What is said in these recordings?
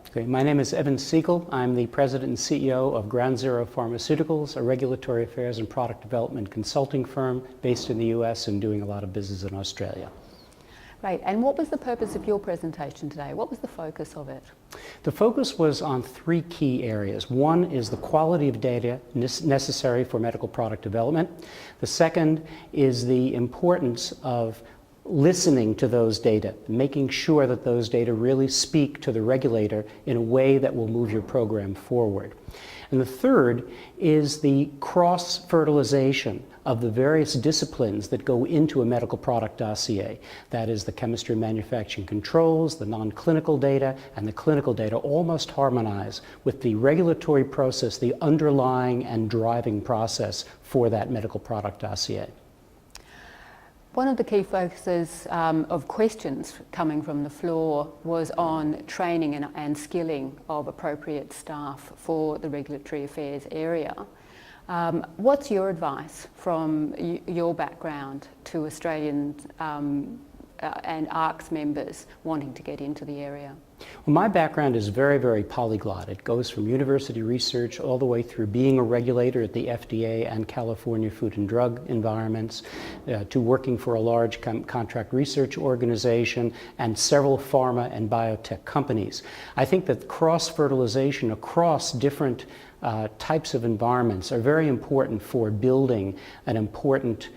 Okay, my name is Dr Siegel. I'm the President and CEO of Ground Zero Pharmaceuticals, a regulatory affairs and product development consulting firm based in the US and doing a lot of business in Australia. Right, and what was the purpose of your presentation today? What was the focus of it? The focus was on three key areas. One is the quality of data necessary for medical product development. The second is the importance of listening to those data, making sure that those data really speak to the regulator in a way that will move your program forward. And the third is the cross-fertilization of the various disciplines that go into a medical product dossier. That is the chemistry and manufacturing controls, the non-clinical data, and the clinical data all must harmonize with the regulatory process, the underlying and driving process for that medical product dossier. One of the key focuses of questions coming from the floor was on training and skilling of appropriate staff for the regulatory affairs area. What's your advice from your background to Australian and ARCS members wanting to get into the area? Well, my background is very, very polyglot. It goes from university research all the way through being a regulator at the FDA and California Food and Drug environments, to working for a large contract research organization and several pharma and biotech companies. I think that cross-fertilization across different types of environments are very important for building an important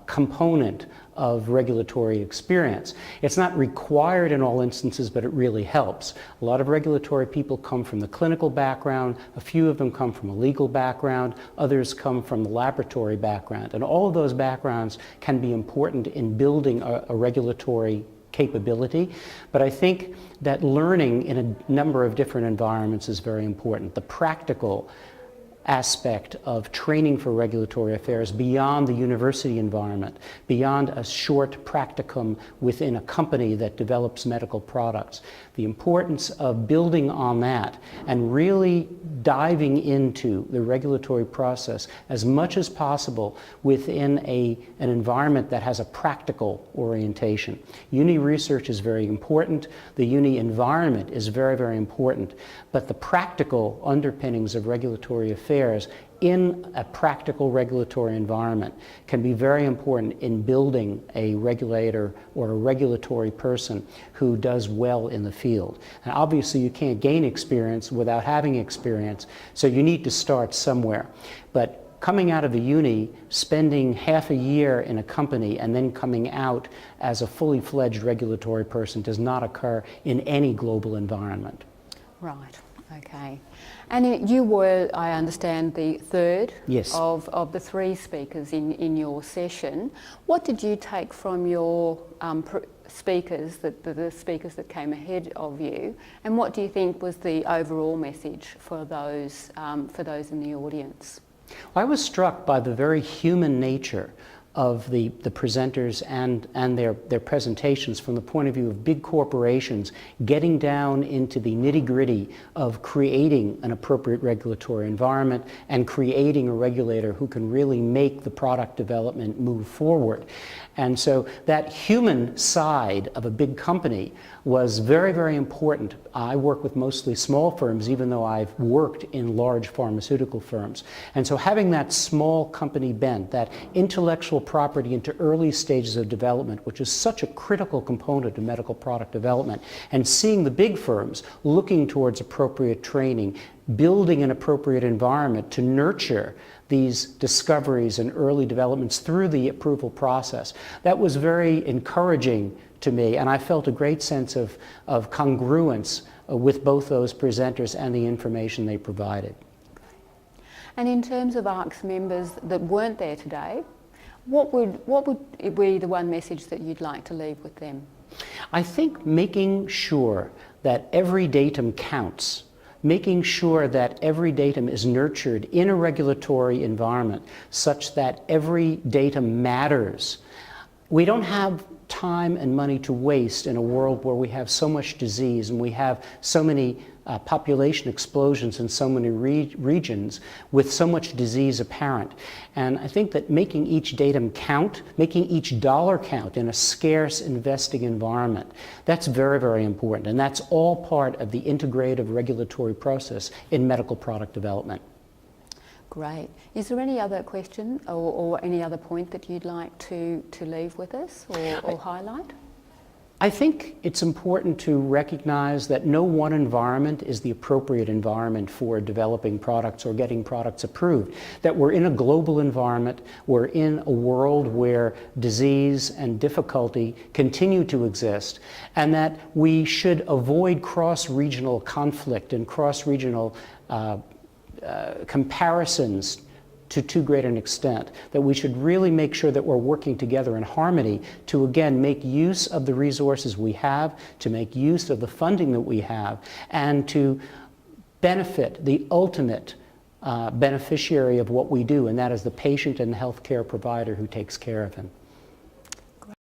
component of regulatory experience. It's not required in all instances, but it really helps. A lot of regulatory people come from the clinical background, a few of them come from a legal background, others come from the laboratory background, and all of those backgrounds can be important in building a regulatory capability, but I think that learning in a number of different environments is very important. The practical aspect of training for regulatory affairs beyond the university environment, beyond a short practicum within a company that develops medical products. The importance of building on that and really diving into the regulatory process as much as possible within an environment that has a practical orientation. Uni research is very important. The uni environment is very, very important. But the practical underpinnings of regulatory affairs in a practical regulatory environment can be very important in building a regulator or a regulatory person who does well in the field. And obviously you can't gain experience without having experience, so you need to start somewhere. But coming out of the uni, spending half a year in a company and then coming out as a fully fledged regulatory person does not occur in any global environment. Right, okay. And you were, I understand, the third of the three speakers in your session. What did you take from your speakers, the speakers that came ahead of you, and what do you think was the overall message for those in the audience? I was struck by the very human nature of the presenters and their presentations from the point of view of big corporations getting down into the nitty-gritty of creating an appropriate regulatory environment and creating a regulator who can really make the product development move forward. And so that human side of a big company was very, very important. I work with mostly small firms, even though I've worked in large pharmaceutical firms. And so having that small company bent, that intellectual property into early stages of development, which is such a critical component of medical product development, and seeing the big firms looking towards appropriate training, building an appropriate environment to nurture these discoveries and early developments through the approval process. That was very encouraging to me, and I felt a great sense of congruence with both those presenters and the information they provided. And in terms of ARCS members that weren't there today, what would be the one message that you'd like to leave with them? I think making sure that every datum counts, making sure that every datum is nurtured in a regulatory environment such that every datum matters. We don't have time and money to waste in a world where we have so much disease and we have so many population explosions in so many regions with so much disease apparent. And I think that making each datum count, making each dollar count in a scarce investing environment, that's very, very important. And that's all part of the integrative regulatory process in medical product development. Great. Is there any other question or any other point that you'd like to leave with us or highlight? I think it's important to recognize that no one environment is the appropriate environment for developing products or getting products approved. That we're in a global environment, we're in a world where disease and difficulty continue to exist, and that we should avoid cross-regional conflict and cross-regional comparisons to too great an extent, that we should really make sure that we're working together in harmony to, again, make use of the resources we have, to make use of the funding that we have, and to benefit the ultimate beneficiary of what we do, and that is the patient and the healthcare provider who takes care of him.